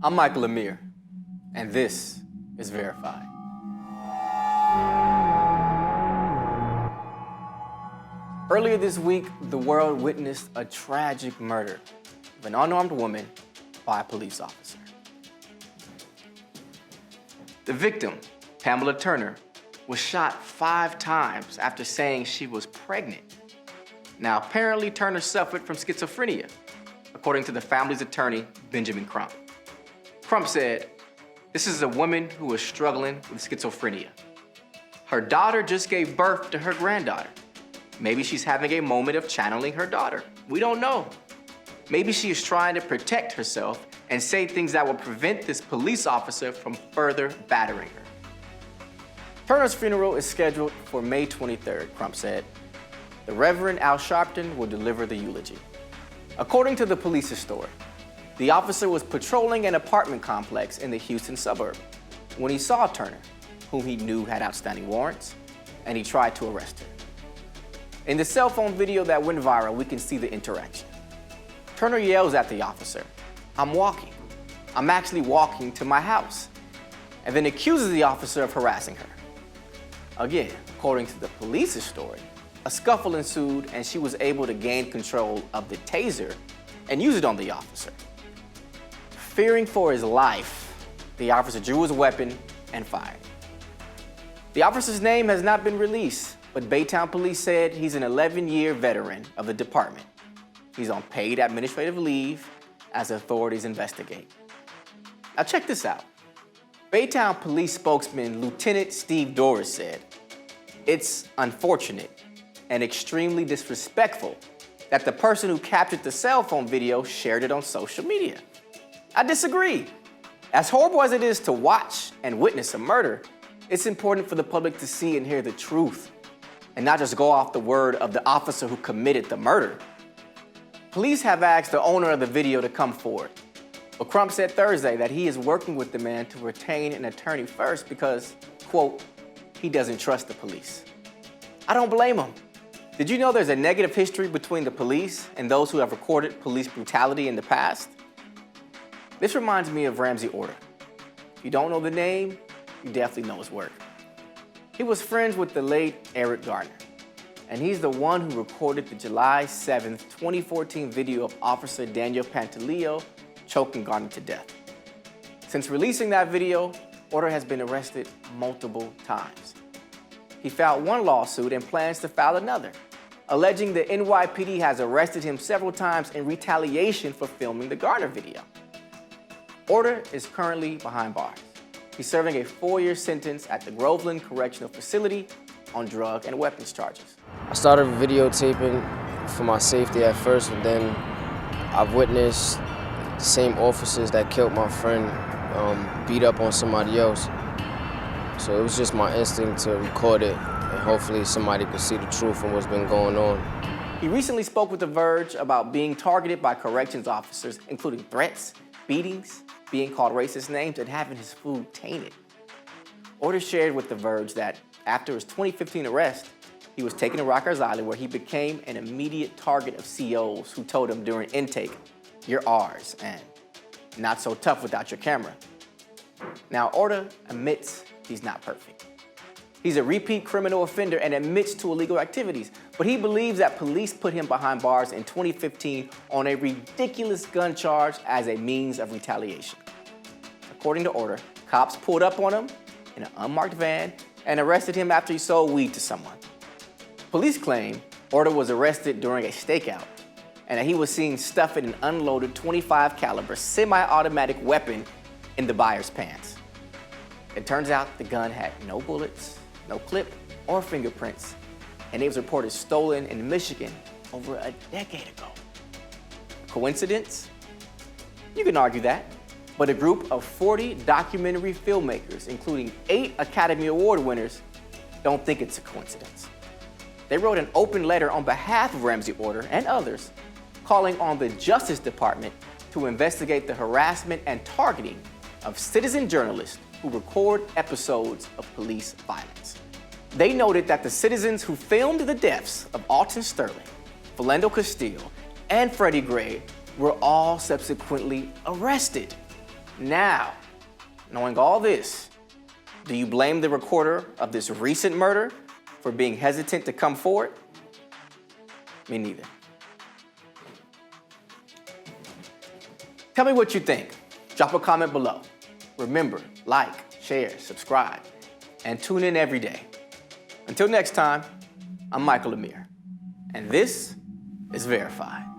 I'm Michael Amir, and this is Verified. Earlier this week, the world witnessed a tragic murder of an unarmed woman by a police officer. The victim, Pamela Turner, was shot 5 times after saying she was pregnant. Now, apparently Turner suffered from schizophrenia, according to the family's attorney, Benjamin Crump. Crump said, "This is a woman who is struggling with schizophrenia. Her daughter just gave birth to her granddaughter. Maybe she's having a moment of channeling her daughter. We don't know. Maybe she is trying to protect herself and say things that will prevent this police officer from further battering her." Turner's funeral is scheduled for May 23rd, Crump said. The Reverend Al Sharpton will deliver the eulogy. According to the police's story, the officer was patrolling an apartment complex in the Houston suburb when he saw Turner, whom he knew had outstanding warrants, and he tried to arrest her. In the cell phone video that went viral, we can see the interaction. Turner yells at the officer, "I'm walking. I'm actually walking to my house," and then accuses the officer of harassing her. Again, according to the police's story, a scuffle ensued and she was able to gain control of the taser and use it on the officer. Fearing for his life, the officer drew his weapon and fired. The officer's name has not been released, but Baytown Police said he's an 11-year veteran of the department. He's on paid administrative leave as authorities investigate. Now check this out. Baytown Police spokesman Lieutenant Steve Doris said, "It's unfortunate and extremely disrespectful that the person who captured the cell phone video shared it on social media." I disagree. As horrible as it is to watch and witness a murder, it's important for the public to see and hear the truth and not just go off the word of the officer who committed the murder. Police have asked the owner of the video to come forward, but Crump said Thursday that he is working with the man to retain an attorney first because, quote, he doesn't trust the police. I don't blame him. Did you know there's a negative history between the police and those who have recorded police brutality in the past? This reminds me of Ramsey Orta. If you don't know the name, you definitely know his work. He was friends with the late Eric Garner, and he's the one who recorded the July 7th, 2014 video of Officer Daniel Pantaleo choking Garner to death. Since releasing that video, Orta has been arrested multiple times. He filed one lawsuit and plans to file another, alleging the NYPD has arrested him several times in retaliation for filming the Garner video. Orta is currently behind bars. He's serving a 4-year sentence at the Groveland Correctional Facility on drug and weapons charges. I started videotaping for my safety at first, but then I've witnessed the same officers that killed my friend beat up on somebody else. So it was just my instinct to record it, and hopefully somebody could see the truth and what's been going on. He recently spoke with The Verge about being targeted by corrections officers, including threats, beatings, being called racist names, and having his food tainted. Orta shared with The Verge that after his 2015 arrest, he was taken to Rikers Island where he became an immediate target of COs who told him during intake, "You're ours," and "Not so tough without your camera." Now, Orta admits he's not perfect. He's a repeat criminal offender and admits to illegal activities, but he believes that police put him behind bars in 2015 on a ridiculous gun charge as a means of retaliation. According to Orta, cops pulled up on him in an unmarked van and arrested him after he sold weed to someone. Police claim Orta was arrested during a stakeout and that he was seen stuffing an unloaded .25 caliber semi-automatic weapon in the buyer's pants. It turns out the gun had no bullets, no clip or fingerprints, and it was reported stolen in Michigan over a decade ago. Coincidence? You can argue that, but a group of 40 documentary filmmakers, including 8 Academy Award winners, don't think it's a coincidence. They wrote an open letter on behalf of Ramsey Orta and others, calling on the Justice Department to investigate the harassment and targeting of citizen journalists who record episodes of police violence. They noted that the citizens who filmed the deaths of Alton Sterling, Philando Castile, and Freddie Gray were all subsequently arrested. Now, knowing all this, do you blame the recorder of this recent murder for being hesitant to come forward? Me neither. Tell me what you think. Drop a comment below. Remember, like, share, subscribe, and tune in every day. Until next time, I'm Michael Amir, and this is Verified.